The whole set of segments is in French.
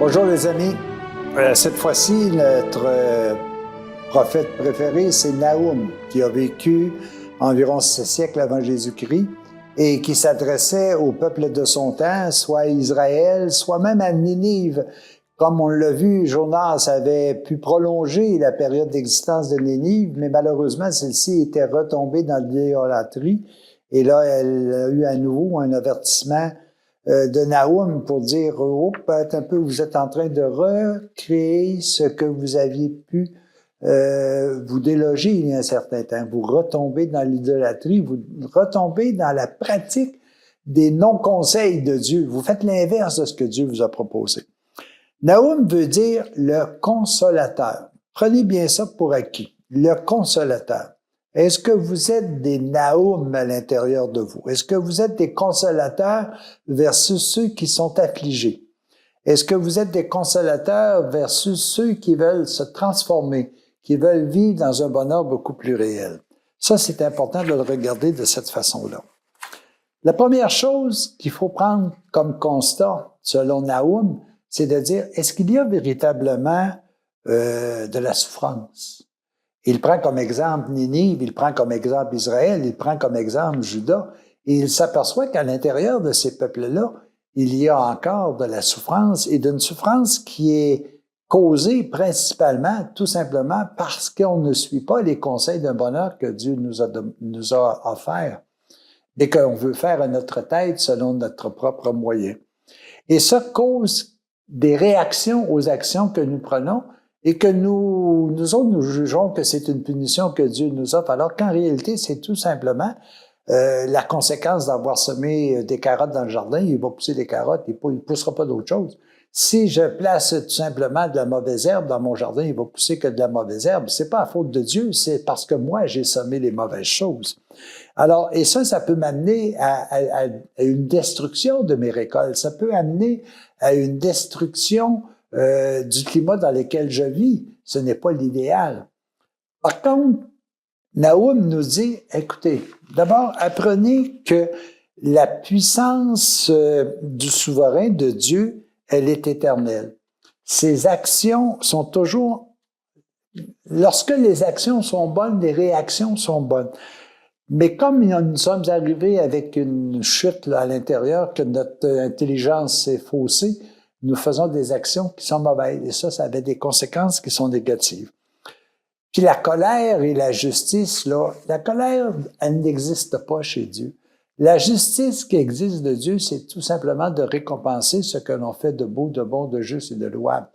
Bonjour les amis. Cette fois-ci, notre prophète préféré, c'est Nahum, qui a vécu environ 6 siècles avant Jésus-Christ et qui s'adressait au peuple de son temps, soit à Israël, soit même à Ninive. Comme on l'a vu, Jonas avait pu prolonger la période d'existence de Ninive, mais malheureusement, celle-ci était retombée dans l'idolâtrie. Et là, elle a eu à nouveau un avertissement de Nahum pour dire, un peu, vous êtes en train de recréer ce que vous aviez pu vous déloger il y a un certain temps. Vous retombez dans l'idolâtrie, vous retombez dans la pratique des non-conseils de Dieu. Vous faites l'inverse de ce que Dieu vous a proposé. Nahum veut dire le consolateur. Prenez bien ça pour acquis. Le consolateur. Est-ce que vous êtes des Nahum à l'intérieur de vous? Est-ce que vous êtes des consolateurs versus ceux qui sont affligés? Est-ce que vous êtes des consolateurs versus ceux qui veulent se transformer, qui veulent vivre dans un bonheur beaucoup plus réel? Ça, c'est important de le regarder de cette façon-là. La première chose qu'il faut prendre comme constat, selon Nahum, c'est de dire, est-ce qu'il y a véritablement de la souffrance? Il prend comme exemple Ninive, il prend comme exemple Israël, il prend comme exemple Juda, et il s'aperçoit qu'à l'intérieur de ces peuples-là, il y a encore de la souffrance, et d'une souffrance qui est causée principalement, tout simplement, parce qu'on ne suit pas les conseils d'un bonheur que Dieu nous a offert, et qu'on veut faire à notre tête selon notre propre moyen. Et ça cause des réactions aux actions que nous prenons, et que nous autres, nous jugeons que c'est une punition que Dieu nous offre, alors qu'en réalité, c'est tout simplement la conséquence d'avoir semé des carottes dans le jardin. Il va pousser des carottes, il ne poussera pas d'autre chose. Si je place tout simplement de la mauvaise herbe dans mon jardin, il va pousser que de la mauvaise herbe. C'est pas à faute de Dieu, c'est parce que moi, j'ai semé les mauvaises choses. Alors, et ça peut m'amener à une destruction de mes récoltes. Ça peut amener à une destruction du climat dans lequel je vis. Ce n'est pas l'idéal. Par contre, Nahum nous dit, écoutez, d'abord, apprenez que la puissance du souverain de Dieu, elle est éternelle. Ses actions sont toujours... Lorsque les actions sont bonnes, les réactions sont bonnes. Mais comme nous sommes arrivés avec une chute là, à l'intérieur, que notre intelligence s'est faussée, nous faisons des actions qui sont mauvaises. Et ça avait des conséquences qui sont négatives. Puis la colère et la justice, là, la colère, elle n'existe pas chez Dieu. La justice qui existe de Dieu, c'est tout simplement de récompenser ce que l'on fait de beau, de bon, de juste et de louable.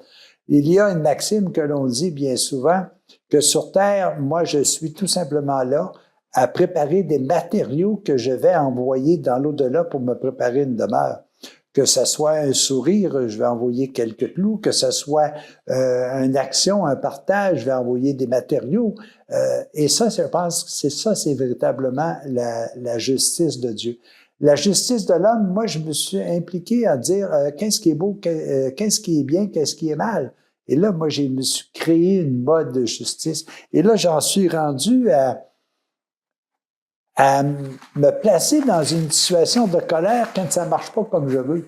Il y a une maxime que l'on dit bien souvent, que sur terre, moi, je suis tout simplement là à préparer des matériaux que je vais envoyer dans l'au-delà pour me préparer une demeure. Que ce soit un sourire, je vais envoyer quelques clous, que ce soit une action, un partage, je vais envoyer des matériaux. Et ça, je pense que c'est véritablement la justice de Dieu. La justice de l'homme, moi, je me suis impliqué à dire qu'est-ce qui est beau, qu'est-ce qui est bien, qu'est-ce qui est mal. Et là, moi, je me suis créé une mode de justice. Et là, j'en suis rendu à me placer dans une situation de colère quand ça marche pas comme je veux.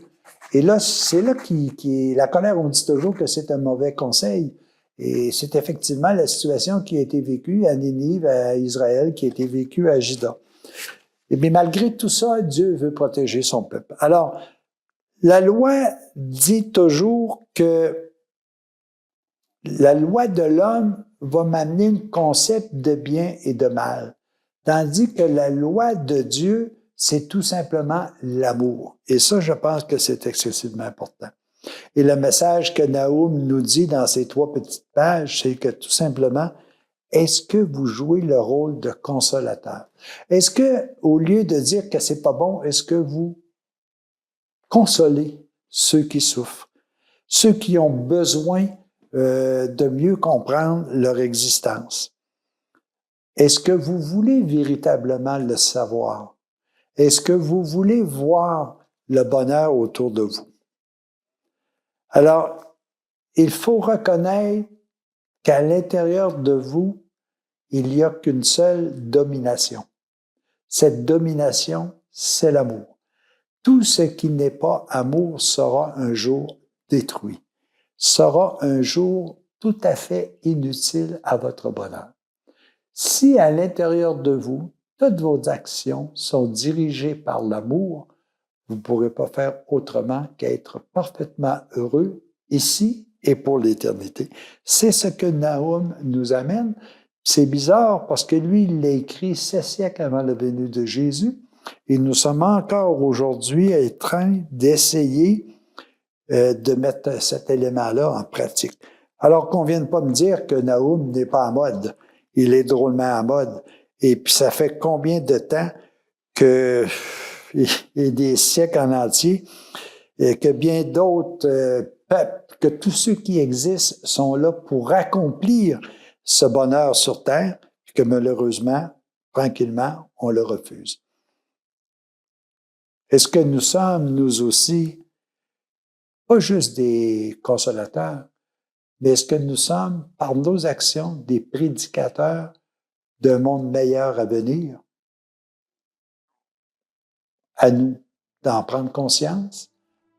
Et là, c'est là la colère, on dit toujours que c'est un mauvais conseil. Et c'est effectivement la situation qui a été vécue à Ninive, à Israël, qui a été vécue à Juda. Mais malgré tout ça, Dieu veut protéger son peuple. Alors, la loi dit toujours que la loi de l'homme va m'amener un concept de bien et de mal. Tandis que la loi de Dieu, c'est tout simplement l'amour. Et ça, je pense que c'est excessivement important. Et le message que Nahum nous dit dans ces 3 petites pages, c'est que tout simplement, est-ce que vous jouez le rôle de consolateur? Est-ce que, au lieu de dire que c'est pas bon, est-ce que vous consolez ceux qui souffrent, ceux qui ont besoin de mieux comprendre leur existence? Est-ce que vous voulez véritablement le savoir? Est-ce que vous voulez voir le bonheur autour de vous? Alors, il faut reconnaître qu'à l'intérieur de vous, il n'y a qu'une seule domination. Cette domination, c'est l'amour. Tout ce qui n'est pas amour sera un jour détruit. sera un jour tout à fait inutile à votre bonheur. Si à l'intérieur de vous, toutes vos actions sont dirigées par l'amour, vous ne pourrez pas faire autrement qu'être parfaitement heureux ici et pour l'éternité. C'est ce que Nahum nous amène. C'est bizarre parce que lui, il l'a écrit 7 siècles avant la venue de Jésus et nous sommes encore aujourd'hui en train d'essayer de mettre cet élément-là en pratique. Alors qu'on ne vienne pas me dire que Nahum n'est pas à mode. Il est drôlement à mode. Et puis ça fait combien de temps que, et des siècles en entier, et que bien d'autres peuples, que tous ceux qui existent sont là pour accomplir ce bonheur sur terre, que malheureusement, tranquillement, on le refuse. Est-ce que nous sommes, nous aussi, pas juste des consolateurs, mais est-ce que nous sommes, par nos actions, des prédicateurs d'un monde meilleur à venir? À nous d'en prendre conscience,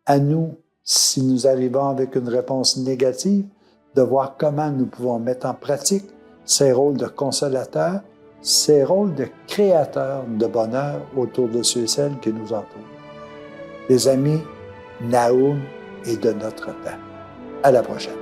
à nous, si nous arrivons avec une réponse négative, de voir comment nous pouvons mettre en pratique ces rôles de consolateurs, ces rôles de créateurs de bonheur autour de ceux et celles qui nous entourent. Les amis, Nahum est de notre temps. À la prochaine.